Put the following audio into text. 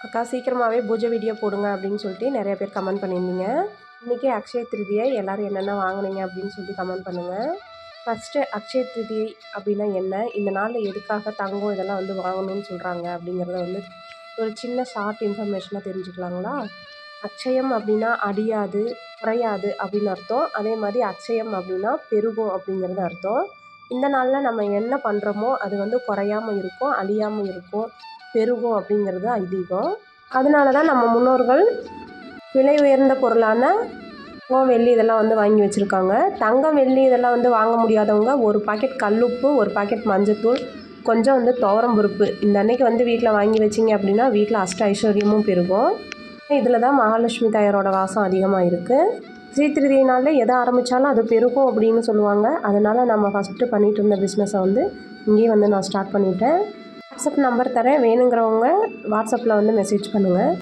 அக்கா சீக்கிரமாகவே பூஜை வீடியோ போடுங்க அப்படின்னு சொல்லிட்டு நிறைய பேர் கமெண்ட் பண்ணியிருந்தீங்க. இன்றைக்கி அக்ஷய திருதியை எல்லோரும் என்னென்ன வாங்கினீங்க அப்படின்னு சொல்லிட்டு கமெண்ட் பண்ணுங்கள். ஃபஸ்ட்டு அக்ஷய திருதியை அப்படின்னா என்ன, இந்த நாளில் எதுக்காக தங்கம் இதெல்லாம் வந்து வாங்கணும்னு சொல்கிறாங்க அப்படிங்கிறத வந்து ஒரு சின்ன ஷார்ட் இன்ஃபர்மேஷனாக தெரிஞ்சுக்கலாங்களா? அக்ஷயம் அப்படின்னா அடியாது, குறையாது அப்படின்னு அர்த்தம். அதே மாதிரி அக்ஷயம் அப்படின்னா பெருகும் அப்படிங்கிறது அர்த்தம். இந்த நாளில் நம்ம என்ன பண்ணுறோமோ அது வந்து குறையாமல் இருக்கும், அழியாமல் இருக்கும், பெருகும் அப்படிங்கிறது ஐதீகம். அதனால தான் நம்ம முன்னோர்கள் விலை உயர்ந்த பொருளான தங்கம், வெள்ளி இதெல்லாம் வந்து வாங்கி வச்சுருக்காங்க. தங்கம், வெள்ளி இதெல்லாம் வந்து வாங்க முடியாதவங்க ஒரு பாக்கெட் கல்லுப்பு, ஒரு பாக்கெட் மஞ்சத்தூள், கொஞ்சம் வந்து துவரம் பருப்பு இந்த அன்னைக்கு வந்து வீட்டில் வாங்கி வச்சிங்க அப்படின்னா வீட்டில் அஷ்ட ஐஸ்வர்யமும் பெருகும். இதில் தான் மகாலட்சுமி தாயாரோட வாசம் அதிகமாக இருக்குது. ஸ்ரீதிருதியை நாளில் எதை ஆரம்பித்தாலும் அது பெருகும் அப்படின்னு சொல்லுவாங்க. அதனால் நம்ம ஃபஸ்ட்டு பண்ணிகிட்டு இருந்த பிஸ்னஸை வந்து இங்கேயே வந்து நான் ஸ்டார்ட் பண்ணிட்டேன். வாட்ஸ்அப் நம்பர் தரேன், வேணுங்கிறவங்க வாட்ஸ்அப்பில் வந்து மெசேஜ் பண்ணுங்கள்.